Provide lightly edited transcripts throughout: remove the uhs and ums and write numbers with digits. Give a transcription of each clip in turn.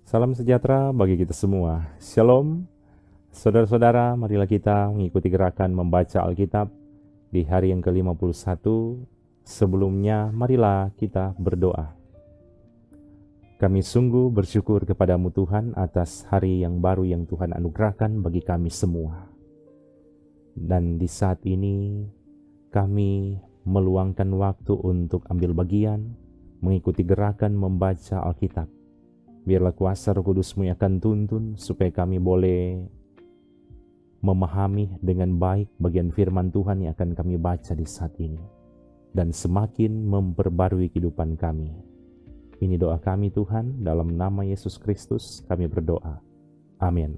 Salam sejahtera bagi kita semua. Shalom. Saudara-saudara, marilah kita mengikuti gerakan membaca Alkitab di hari yang ke-51. Sebelumnya, marilah kita berdoa. Kami sungguh bersyukur kepadamu Tuhan atas hari yang baru yang Tuhan anugerahkan bagi kami semua. Dan di saat ini, kami meluangkan waktu untuk ambil bagian, mengikuti gerakan membaca Alkitab. Biarlah kuasa Roh Kudus-Mu yang akan tuntun supaya kami boleh memahami dengan baik bagian firman Tuhan yang akan kami baca di saat ini, dan semakin memperbarui kehidupan kami. Ini doa kami Tuhan, dalam nama Yesus Kristus kami berdoa. Amin.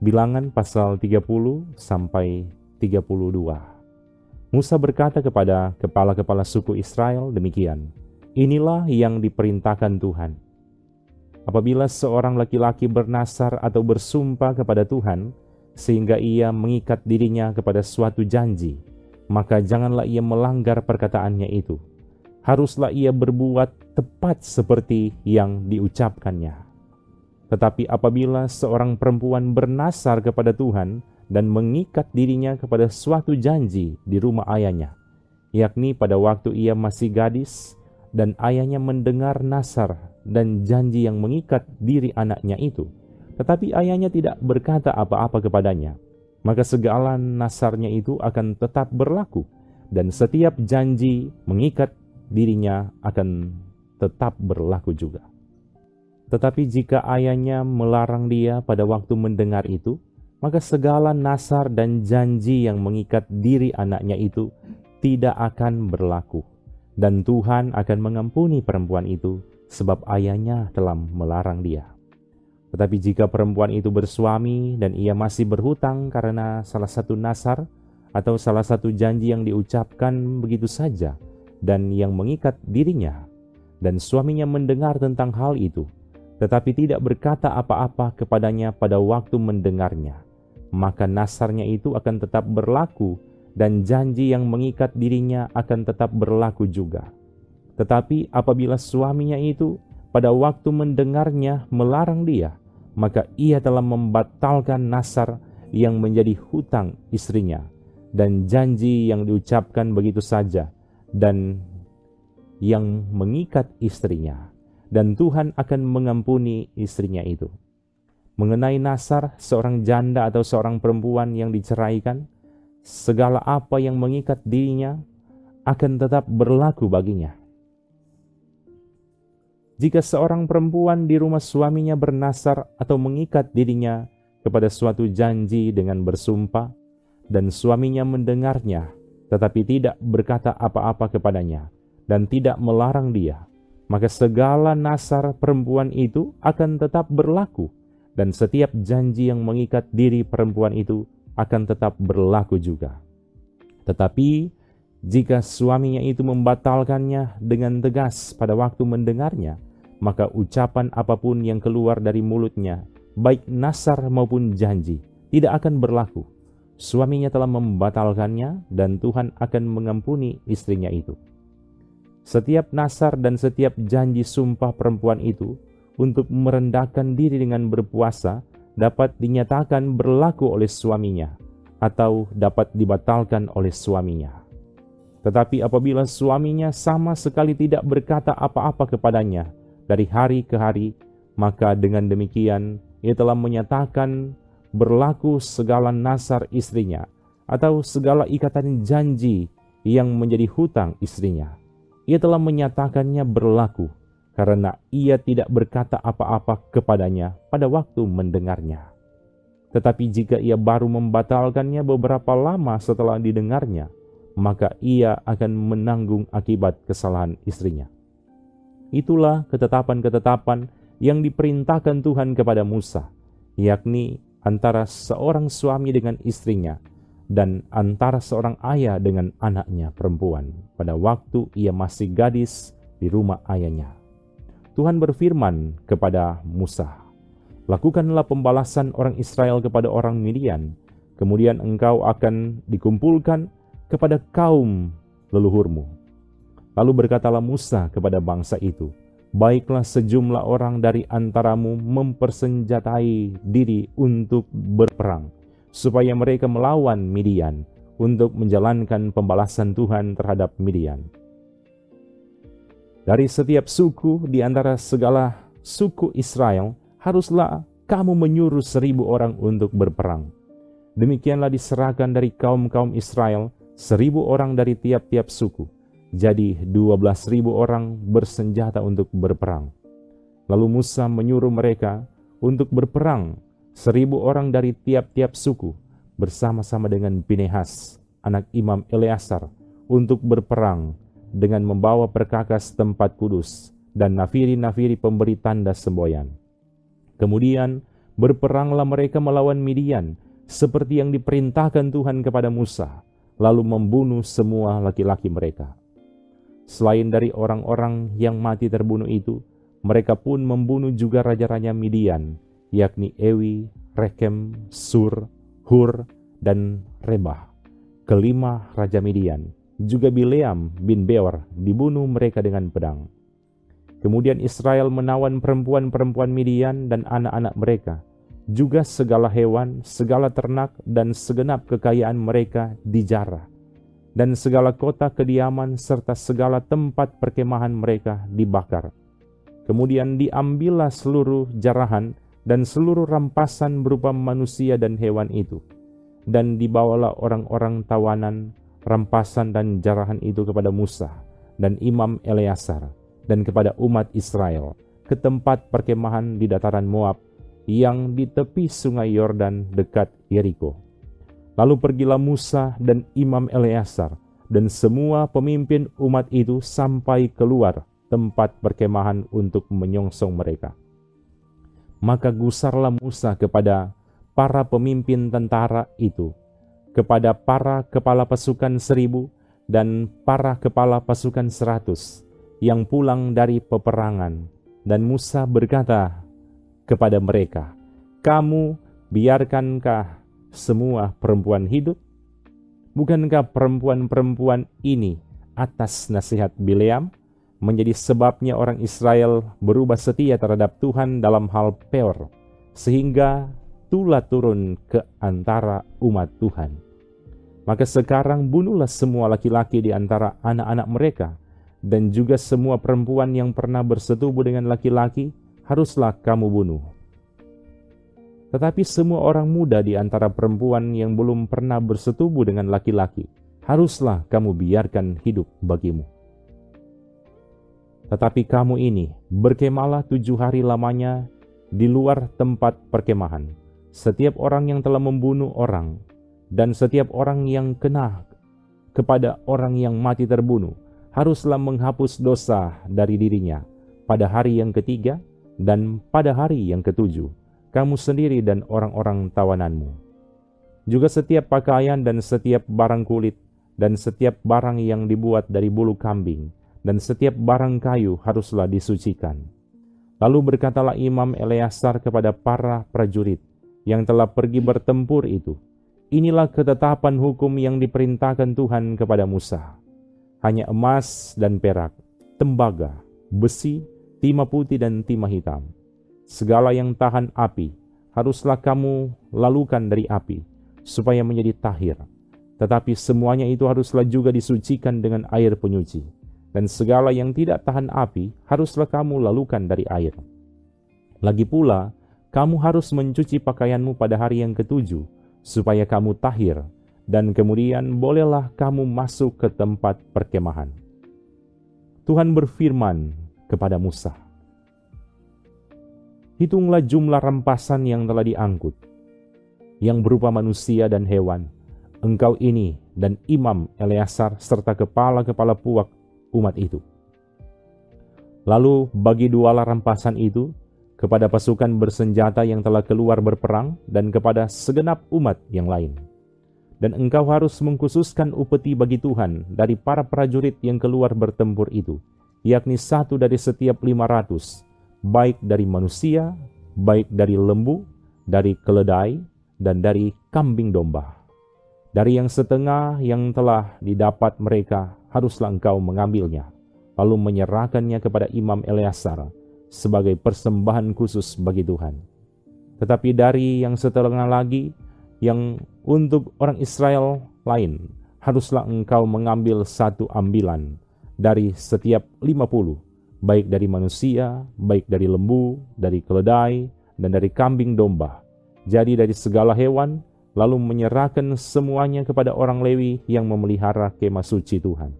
Bilangan pasal 30 sampai 32. Musa berkata kepada kepala-kepala suku Israel demikian, "Inilah yang diperintahkan Tuhan. Apabila seorang laki-laki bernasar atau bersumpah kepada Tuhan, sehingga ia mengikat dirinya kepada suatu janji, maka janganlah ia melanggar perkataannya itu. Haruslah ia berbuat tepat seperti yang diucapkannya. Tetapi apabila seorang perempuan bernasar kepada Tuhan dan mengikat dirinya kepada suatu janji di rumah ayahnya, yakni pada waktu ia masih gadis, dan ayahnya mendengar nasar dan janji yang mengikat diri anaknya itu, tetapi ayahnya tidak berkata apa-apa kepadanya, maka segala nasarnya itu akan tetap berlaku, dan setiap janji mengikat dirinya akan tetap berlaku juga. Tetapi jika ayahnya melarang dia pada waktu mendengar itu, maka segala nasar dan janji yang mengikat diri anaknya itu tidak akan berlaku, dan Tuhan akan mengampuni perempuan itu sebab ayahnya telah melarang dia. Tetapi jika perempuan itu bersuami dan ia masih berhutang karena salah satu nasar atau salah satu janji yang diucapkan begitu saja dan yang mengikat dirinya, dan suaminya mendengar tentang hal itu, tetapi tidak berkata apa-apa kepadanya pada waktu mendengarnya, maka nasarnya itu akan tetap berlaku dan janji yang mengikat dirinya akan tetap berlaku juga. Tetapi apabila suaminya itu pada waktu mendengarnya melarang dia, maka ia telah membatalkan nasar yang menjadi hutang istrinya dan janji yang diucapkan begitu saja dan yang mengikat istrinya, dan Tuhan akan mengampuni istrinya itu. Mengenai nasar seorang janda atau seorang perempuan yang diceraikan, segala apa yang mengikat dirinya akan tetap berlaku baginya. Jika seorang perempuan di rumah suaminya bernasar atau mengikat dirinya kepada suatu janji dengan bersumpah, dan suaminya mendengarnya, tetapi tidak berkata apa-apa kepadanya, dan tidak melarang dia, maka segala nasar perempuan itu akan tetap berlaku, dan setiap janji yang mengikat diri perempuan itu akan tetap berlaku juga. Tetapi jika suaminya itu membatalkannya dengan tegas pada waktu mendengarnya, maka ucapan apapun yang keluar dari mulutnya, baik nasar maupun janji, tidak akan berlaku. Suaminya telah membatalkannya, dan Tuhan akan mengampuni istrinya itu. Setiap nasar dan setiap janji sumpah perempuan itu untuk merendahkan diri dengan berpuasa dapat dinyatakan berlaku oleh suaminya atau dapat dibatalkan oleh suaminya. Tetapi apabila suaminya sama sekali tidak berkata apa-apa kepadanya dari hari ke hari, maka dengan demikian ia telah menyatakan berlaku segala nasar istrinya atau segala ikatan janji yang menjadi hutang istrinya. Ia telah menyatakannya berlaku karena ia tidak berkata apa-apa kepadanya pada waktu mendengarnya. Tetapi jika ia baru membatalkannya beberapa lama setelah didengarnya, maka ia akan menanggung akibat kesalahan istrinya. Itulah ketetapan-ketetapan yang diperintahkan Tuhan kepada Musa, yakni antara seorang suami dengan istrinya, dan antara seorang ayah dengan anaknya perempuan pada waktu ia masih gadis di rumah ayahnya. Tuhan berfirman kepada Musa, "Lakukanlah pembalasan orang Israel kepada orang Midian, kemudian engkau akan dikumpulkan kepada kaum leluhurmu." Lalu berkatalah Musa kepada bangsa itu, baiklah sejumlah orang dari antaramu mempersenjatai diri untuk berperang, supaya mereka melawan Midian untuk menjalankan pembalasan Tuhan terhadap Midian. Dari setiap suku di antara segala suku Israel, haruslah kamu menyuruh 1.000 orang untuk berperang. Demikianlah diserahkan dari kaum-kaum Israel 1.000 orang dari tiap-tiap suku. Jadi 12.000 orang bersenjata untuk berperang. Lalu Musa menyuruh mereka untuk berperang 1.000 orang dari tiap-tiap suku bersama-sama dengan Pinehas, anak Imam Eleazar, untuk berperang dengan membawa perkakas tempat kudus dan nafiri-nafiri pemberi tanda semboyan. Kemudian berperanglah mereka melawan Midian, seperti yang diperintahkan Tuhan kepada Musa, lalu membunuh semua laki-laki mereka. Selain dari orang-orang yang mati terbunuh itu, mereka pun membunuh juga raja-raja Midian, yakni Ewi, Rekem, Sur, Hur, dan Rebah. Kelima raja Midian, juga Bileam bin Beor, dibunuh mereka dengan pedang. Kemudian Israel menawan perempuan-perempuan Midian dan anak-anak mereka, juga segala hewan, segala ternak, dan segenap kekayaan mereka dijarah, dan segala kota kediaman serta segala tempat perkemahan mereka dibakar. Kemudian diambillah seluruh jarahan dan seluruh rampasan berupa manusia dan hewan itu, dan dibawalah orang-orang tawanan, rampasan dan jarahan itu kepada Musa dan Imam Eleazar dan kepada umat Israel ke tempat perkemahan di dataran Moab yang di tepi sungai Yordan dekat Yeriko. Lalu pergilah Musa dan Imam Eleazar dan semua pemimpin umat itu sampai keluar tempat perkemahan untuk menyongsong mereka. Maka gusarlah Musa kepada para pemimpin tentara itu, kepada para kepala pasukan 1.000 dan para kepala pasukan 100 yang pulang dari peperangan. Dan Musa berkata kepada mereka, "Kamu biarkankah semua perempuan hidup? Bukankah perempuan-perempuan ini atas nasihat Bileam menjadi sebabnya orang Israel berubah setia terhadap Tuhan dalam hal Peor, sehingga tulah turun ke antara umat Tuhan? Maka sekarang bunuhlah semua laki-laki di antara anak-anak mereka, dan juga semua perempuan yang pernah bersetubuh dengan laki-laki haruslah kamu bunuh. Tetapi semua orang muda di antara perempuan yang belum pernah bersetubuh dengan laki-laki, haruslah kamu biarkan hidup bagimu. Tetapi kamu ini berkemahlah 7 hari lamanya di luar tempat perkemahan. Setiap orang yang telah membunuh orang, dan setiap orang yang kena kepada orang yang mati terbunuh, haruslah menghapus dosa dari dirinya pada hari yang ketiga dan pada hari yang ketujuh, kamu sendiri dan orang-orang tawananmu. Juga setiap pakaian dan setiap barang kulit dan setiap barang yang dibuat dari bulu kambing dan setiap barang kayu haruslah disucikan. Lalu berkatalah Imam Eleazar kepada para prajurit yang telah pergi bertempur itu, inilah ketetapan hukum yang diperintahkan Tuhan kepada Musa. Hanya emas dan perak, tembaga, besi, timah putih dan timah hitam. Segala yang tahan api, haruslah kamu lalukan dari api, supaya menjadi tahir. Tetapi semuanya itu haruslah juga disucikan dengan air penyuci. Dan segala yang tidak tahan api, haruslah kamu lalukan dari air. Lagi pula, kamu harus mencuci pakaianmu pada hari yang ketujuh, supaya kamu tahir, dan kemudian bolehlah kamu masuk ke tempat perkemahan. Tuhan berfirman kepada Musa, hitunglah jumlah rampasan yang telah diangkut, yang berupa manusia dan hewan, engkau ini dan Imam Eleazar serta kepala-kepala puak umat itu. Lalu bagi dualah rampasan itu kepada pasukan bersenjata yang telah keluar berperang dan kepada segenap umat yang lain. Dan engkau harus mengkhususkan upeti bagi Tuhan dari para prajurit yang keluar bertempur itu, yakni 1 dari setiap 500, baik dari manusia, baik dari lembu, dari keledai, dan dari kambing domba. Dari yang setengah yang telah didapat mereka, haruslah engkau mengambilnya. lalu menyerahkannya kepada Imam Eleazar sebagai persembahan khusus bagi Tuhan. Tetapi dari yang setengah lagi, yang untuk orang Israel lain, haruslah engkau mengambil satu ambilan dari setiap 50, baik dari manusia, baik dari lembu, dari keledai, dan dari kambing domba. Jadi dari segala hewan, lalu menyerahkan semuanya kepada orang Lewi yang memelihara kemah suci Tuhan.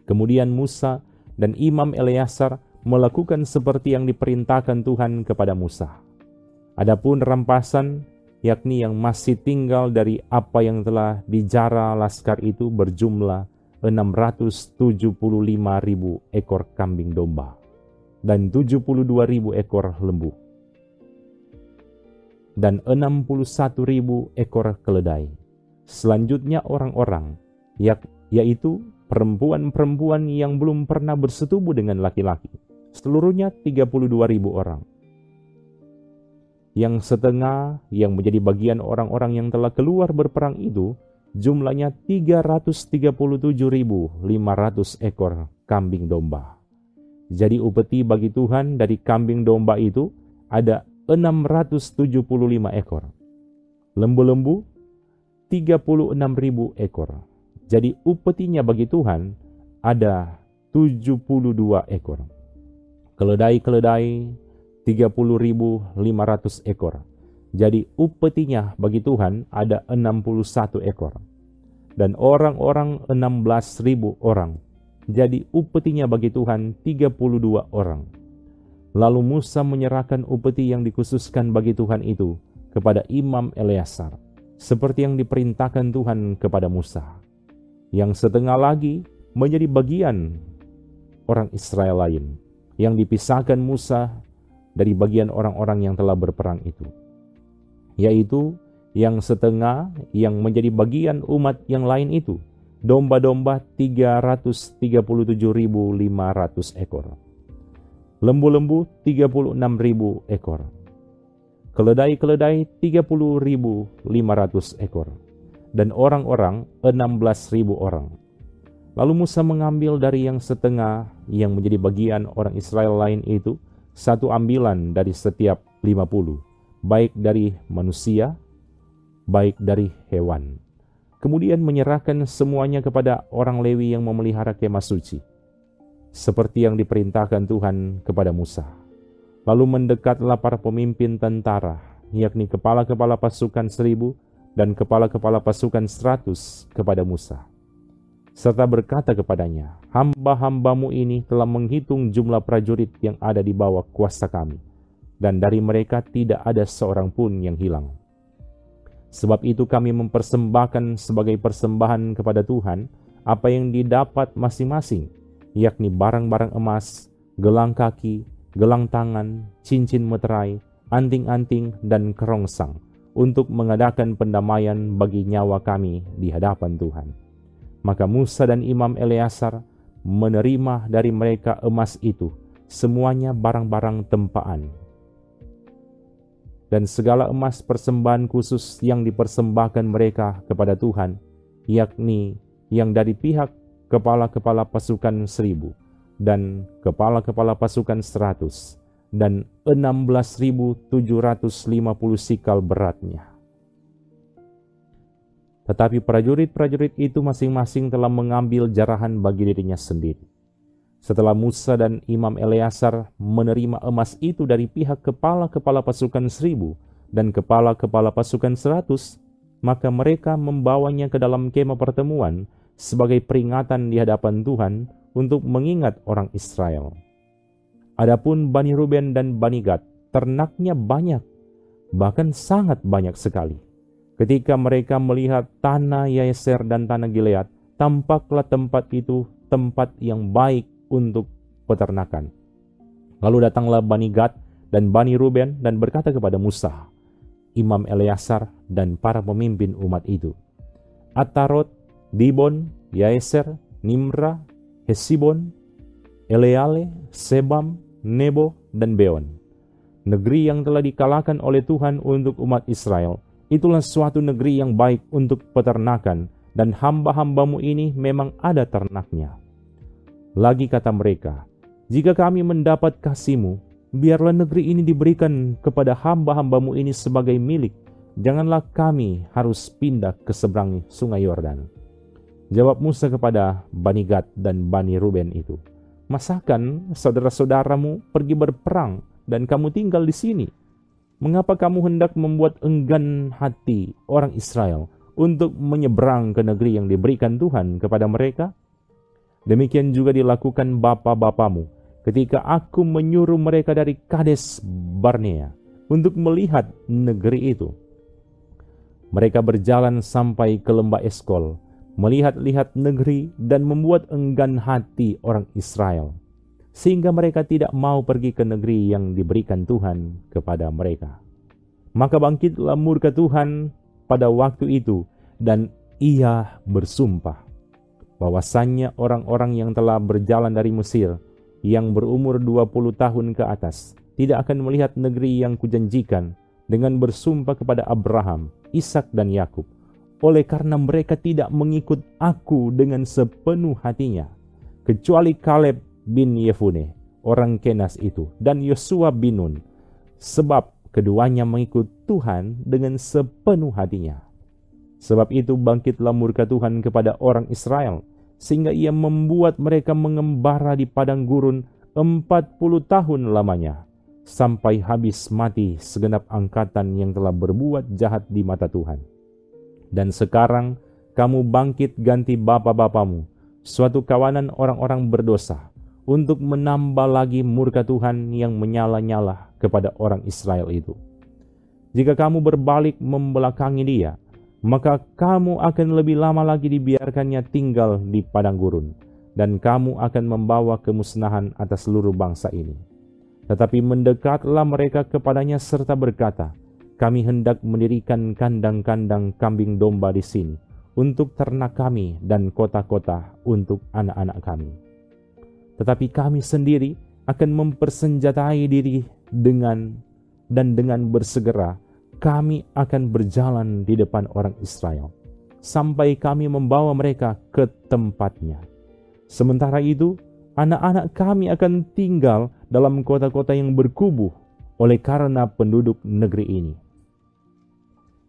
Kemudian Musa dan Imam Eleazar melakukan seperti yang diperintahkan Tuhan kepada Musa. Adapun rampasan, yakni yang masih tinggal dari apa yang telah dijara laskar itu, berjumlah 675.000 ekor kambing domba dan 72.000 ekor lembu dan 61.000 ekor keledai. Selanjutnya orang-orang, yaitu perempuan-perempuan yang belum pernah bersetubuh dengan laki-laki, seluruhnya 32.000 orang. Yang setengah yang menjadi bagian orang-orang yang telah keluar berperang itu, jumlahnya 337.500 ekor kambing domba. Jadi upeti bagi Tuhan dari kambing domba itu ada 675 ekor. Lembu-lembu 36.000 ekor. Jadi upetinya bagi Tuhan ada 72 ekor. Keledai-keledai 30.500 ekor. Jadi upetinya bagi Tuhan ada 61 ekor. Dan orang-orang 16.000 orang. Jadi upetinya bagi Tuhan 32 orang. Lalu Musa menyerahkan upeti yang dikhususkan bagi Tuhan itu kepada Imam Eleazar, seperti yang diperintahkan Tuhan kepada Musa. Yang setengah lagi menjadi bagian orang Israel lain, yang dipisahkan Musa dari bagian orang-orang yang telah berperang itu, yaitu yang setengah yang menjadi bagian umat yang lain itu, domba-domba 337.500 ekor, lembu-lembu 36.000 ekor, keledai-keledai 30.500 ekor, dan orang-orang 16.000 orang. Lalu Musa mengambil dari yang setengah yang menjadi bagian orang Israel lain itu satu ambilan dari setiap 50, baik dari manusia, baik dari hewan. Kemudian menyerahkan semuanya kepada orang Lewi yang memelihara kemah suci, seperti yang diperintahkan Tuhan kepada Musa. Lalu mendekatlah para pemimpin tentara, yakni kepala-kepala pasukan 1.000 dan kepala-kepala pasukan 100 kepada Musa, serta berkata kepadanya, hamba-hambamu ini telah menghitung jumlah prajurit yang ada di bawah kuasa kami, dan dari mereka tidak ada seorang pun yang hilang. Sebab itu kami mempersembahkan sebagai persembahan kepada Tuhan apa yang didapat masing-masing, yakni barang-barang emas, gelang kaki, gelang tangan, cincin meterai, anting-anting, dan kerongsang, untuk mengadakan pendamaian bagi nyawa kami di hadapan Tuhan. Maka Musa dan Imam Eleazar menerima dari mereka emas itu, semuanya barang-barang tempaan, dan segala emas persembahan khusus yang dipersembahkan mereka kepada Tuhan, yakni yang dari pihak kepala-kepala pasukan 1.000 dan kepala-kepala pasukan 100 dan 16.750 sikal beratnya. Tetapi prajurit-prajurit itu masing-masing telah mengambil jarahan bagi dirinya sendiri. Setelah Musa dan Imam Eleazar menerima emas itu dari pihak kepala-kepala pasukan 1.000 dan kepala-kepala pasukan 100, maka mereka membawanya ke dalam kemah pertemuan sebagai peringatan di hadapan Tuhan untuk mengingat orang Israel. Adapun Bani Ruben dan Bani Gad, ternaknya banyak, bahkan sangat banyak sekali. Ketika mereka melihat tanah Yaser dan tanah Gilead, tampaklah tempat itu tempat yang baik untuk peternakan. Lalu datanglah Bani Gad dan Bani Ruben dan berkata kepada Musa, Imam Eleazar, dan para pemimpin umat itu, Atarot, Dibon, Yaser, Nimra, Hesibon, Eleale, Sebam, Nebo, dan Beon. Negeri yang telah dikalahkan oleh Tuhan untuk umat Israel, itulah suatu negeri yang baik untuk peternakan, dan hamba-hambamu ini memang ada ternaknya. Lagi kata mereka, jika kami mendapat kasih-Mu, biarlah negeri ini diberikan kepada hamba-hamba-Mu ini sebagai milik. Janganlah kami harus pindah ke seberang sungai Yordan. Jawab Musa kepada Bani Gad dan Bani Ruben itu, masakan saudara-saudaramu pergi berperang dan kamu tinggal di sini? Mengapa kamu hendak membuat enggan hati orang Israel untuk menyeberang ke negeri yang diberikan Tuhan kepada mereka? Demikian juga dilakukan bapa-bapamu ketika aku menyuruh mereka dari Kades Barnea untuk melihat negeri itu. Mereka berjalan sampai ke lembah Eskol, melihat-lihat negeri dan membuat enggan hati orang Israel, sehingga mereka tidak mau pergi ke negeri yang diberikan Tuhan kepada mereka. Maka bangkitlah murka Tuhan pada waktu itu, dan Ia bersumpah bahwasannya orang-orang yang telah berjalan dari Mesir, yang berumur 20 tahun ke atas, tidak akan melihat negeri yang kujanjikan, dengan bersumpah kepada Abraham, Ishak dan Yakub, oleh karena mereka tidak mengikut aku dengan sepenuh hatinya, kecuali Kaleb bin Yefune, orang Kenas itu, dan Yosua bin Nun, sebab keduanya mengikut Tuhan dengan sepenuh hatinya. Sebab itu bangkitlah murka Tuhan kepada orang Israel, sehingga Ia membuat mereka mengembara di padang gurun 40 tahun lamanya, sampai habis mati segenap angkatan yang telah berbuat jahat di mata Tuhan. Dan sekarang kamu bangkit ganti bapa-bapamu, suatu kawanan orang-orang berdosa, untuk menambah lagi murka Tuhan yang menyala-nyala kepada orang Israel itu. Jika kamu berbalik membelakangi dia, maka kamu akan lebih lama lagi dibiarkannya tinggal di padang gurun, dan kamu akan membawa kemusnahan atas seluruh bangsa ini. Tetapi mendekatlah mereka kepadanya serta berkata, kami hendak mendirikan kandang-kandang kambing domba di sini, untuk ternak kami dan kota-kota untuk anak-anak kami. Tetapi kami sendiri akan mempersenjatai diri dengan bersegera, kami akan berjalan di depan orang Israel, sampai kami membawa mereka ke tempatnya. Sementara itu, anak-anak kami akan tinggal dalam kota-kota yang berkubu oleh karena penduduk negeri ini.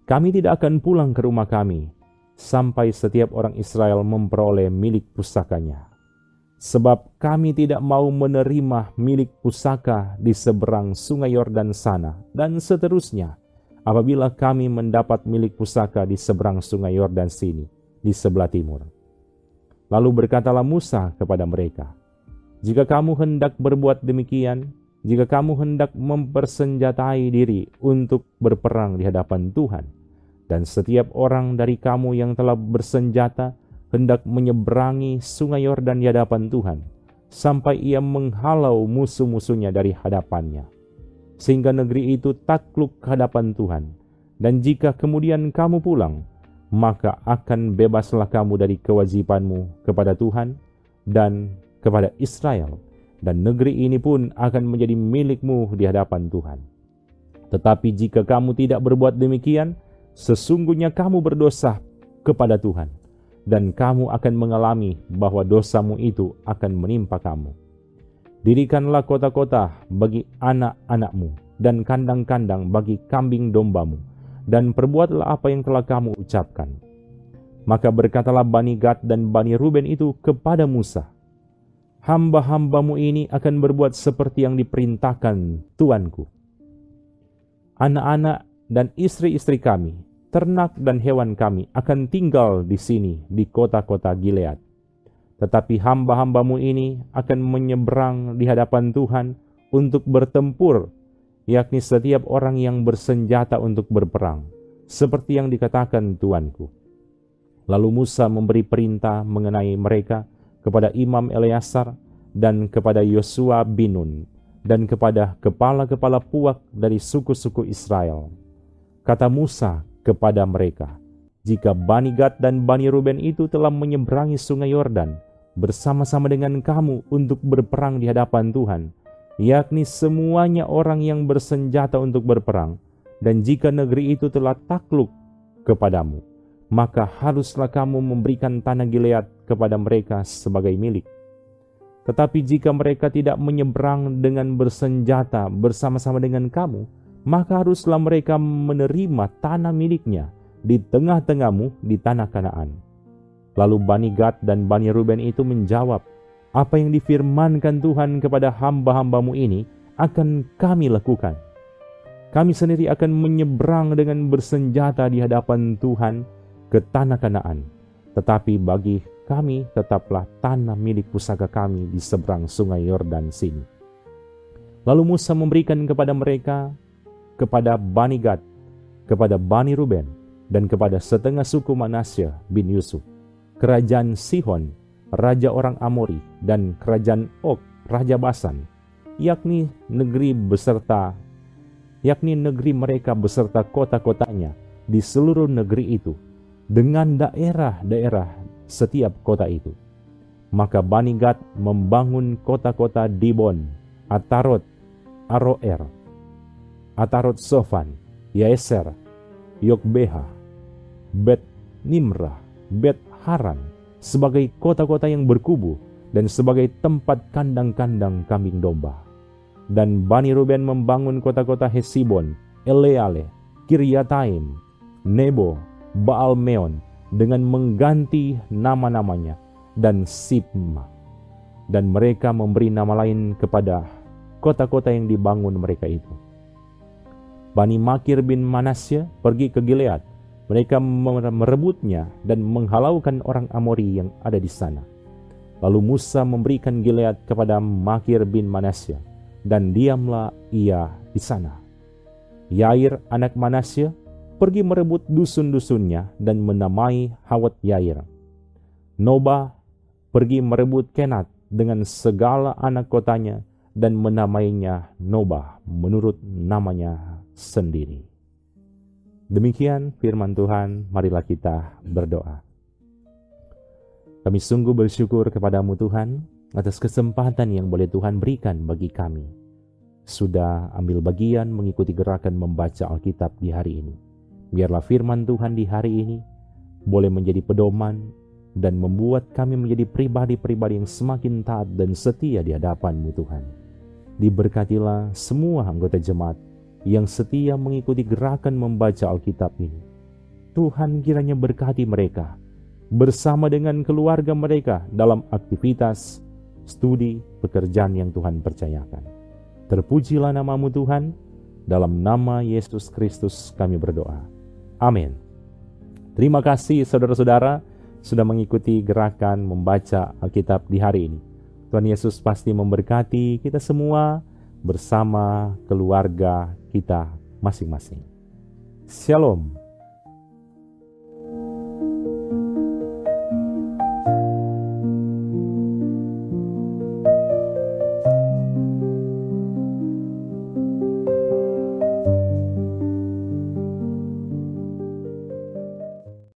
Kami tidak akan pulang ke rumah kami sampai setiap orang Israel memperoleh milik pusakanya. Sebab kami tidak mau menerima milik pusaka di seberang sungai Yordan sana, dan seterusnya apabila kami mendapat milik pusaka di seberang sungai Yordan sini, di sebelah timur. Lalu berkatalah Musa kepada mereka, jika kamu hendak berbuat demikian, jika kamu hendak mempersenjatai diri untuk berperang di hadapan Tuhan, dan setiap orang dari kamu yang telah bersenjata hendak menyeberangi sungai Yordan di hadapan Tuhan, sampai Ia menghalau musuh-musuhnya dari hadapannya, sehingga negeri itu takluk ke hadapan Tuhan. Dan jika kemudian kamu pulang, maka akan bebaslah kamu dari kewajibanmu kepada Tuhan dan kepada Israel, dan negeri ini pun akan menjadi milikmu di hadapan Tuhan. Tetapi jika kamu tidak berbuat demikian, sesungguhnya kamu berdosa kepada Tuhan, dan kamu akan mengalami bahwa dosamu itu akan menimpa kamu. Dirikanlah kota-kota bagi anak-anakmu, dan kandang-kandang bagi kambing dombamu, dan perbuatlah apa yang telah kamu ucapkan. Maka berkatalah Bani Gad dan Bani Ruben itu kepada Musa, hamba-hambamu ini akan berbuat seperti yang diperintahkan Tuanku. Anak-anak dan istri-istri kami, ternak dan hewan kami akan tinggal di sini di kota-kota Gilead. Tetapi hamba-hambamu ini akan menyeberang di hadapan Tuhan untuk bertempur, yakni setiap orang yang bersenjata untuk berperang, seperti yang dikatakan Tuanku. Lalu Musa memberi perintah mengenai mereka kepada Imam Eleazar dan kepada Yosua bin Nun dan kepada kepala-kepala puak dari suku-suku Israel. Kata Musa kepada mereka, jika Bani Gad dan Bani Ruben itu telah menyeberangi sungai Yordan bersama-sama dengan kamu untuk berperang di hadapan Tuhan, yakni semuanya orang yang bersenjata untuk berperang, dan jika negeri itu telah takluk kepadamu, maka haruslah kamu memberikan tanah Gilead kepada mereka sebagai milik. Tetapi jika mereka tidak menyeberang dengan bersenjata bersama-sama dengan kamu, maka haruslah mereka menerima tanah miliknya di tengah-tengahmu di tanah Kanaan. Lalu Bani Gad dan Bani Ruben itu menjawab, apa yang difirmankan Tuhan kepada hamba-hambamu ini akan kami lakukan. Kami sendiri akan menyeberang dengan bersenjata di hadapan Tuhan ke tanah Kanaan. Tetapi bagi kami tetaplah tanah milik pusaka kami di seberang sungai Yordan sini. Lalu Musa memberikan kepada mereka, kepada Bani Gad, kepada Bani Ruben, dan kepada setengah suku Manasya bin Yusuf, kerajaan Sihon, raja orang Amori, dan kerajaan Og, raja Basan, yakni negeri mereka beserta kota-kotanya di seluruh negeri itu, dengan daerah-daerah setiap kota itu. Maka Bani Gad membangun kota-kota Dibon, Atarot, Aroer, Atarot Sofan, Yaeser, Yokbeha, Bet Nimrah, Bet Haran, sebagai kota-kota yang berkubu dan sebagai tempat kandang-kandang kambing domba. Dan Bani Ruben membangun kota-kota Hesibon, Eleale, Kiryataim, Nebo, Baal-meon, dengan mengganti nama-namanya, dan Sibma. Dan mereka memberi nama lain kepada kota-kota yang dibangun mereka itu. Bani Makir bin Manasya pergi ke Gilead. Mereka merebutnya dan menghalaukan orang Amori yang ada di sana. Lalu Musa memberikan Gilead kepada Makir bin Manasya, dan diamlah ia di sana. Yair anak Manasya pergi merebut dusun-dusunnya dan menamai Hawat Yair. Noba pergi merebut Kenat dengan segala anak kotanya dan menamainya Noba menurut namanya sendiri. Demikian firman Tuhan, marilah kita berdoa. Kami sungguh bersyukur kepadamu Tuhan atas kesempatan yang boleh Tuhan berikan bagi kami. Sudah ambil bagian mengikuti gerakan membaca Alkitab di hari ini. Biarlah firman Tuhan di hari ini boleh menjadi pedoman dan membuat kami menjadi pribadi-pribadi yang semakin taat dan setia di hadapan-Mu Tuhan. Diberkatilah semua anggota jemaat yang setia mengikuti gerakan membaca Alkitab ini. Tuhan kiranya berkati mereka bersama dengan keluarga mereka dalam aktivitas, studi, pekerjaan yang Tuhan percayakan. Terpujilah nama-Mu Tuhan, dalam nama Yesus Kristus kami berdoa. Amin. Terima kasih saudara-saudara sudah mengikuti gerakan membaca Alkitab di hari ini. Tuhan Yesus pasti memberkati kita semua bersama keluarga kita masing-masing. Shalom.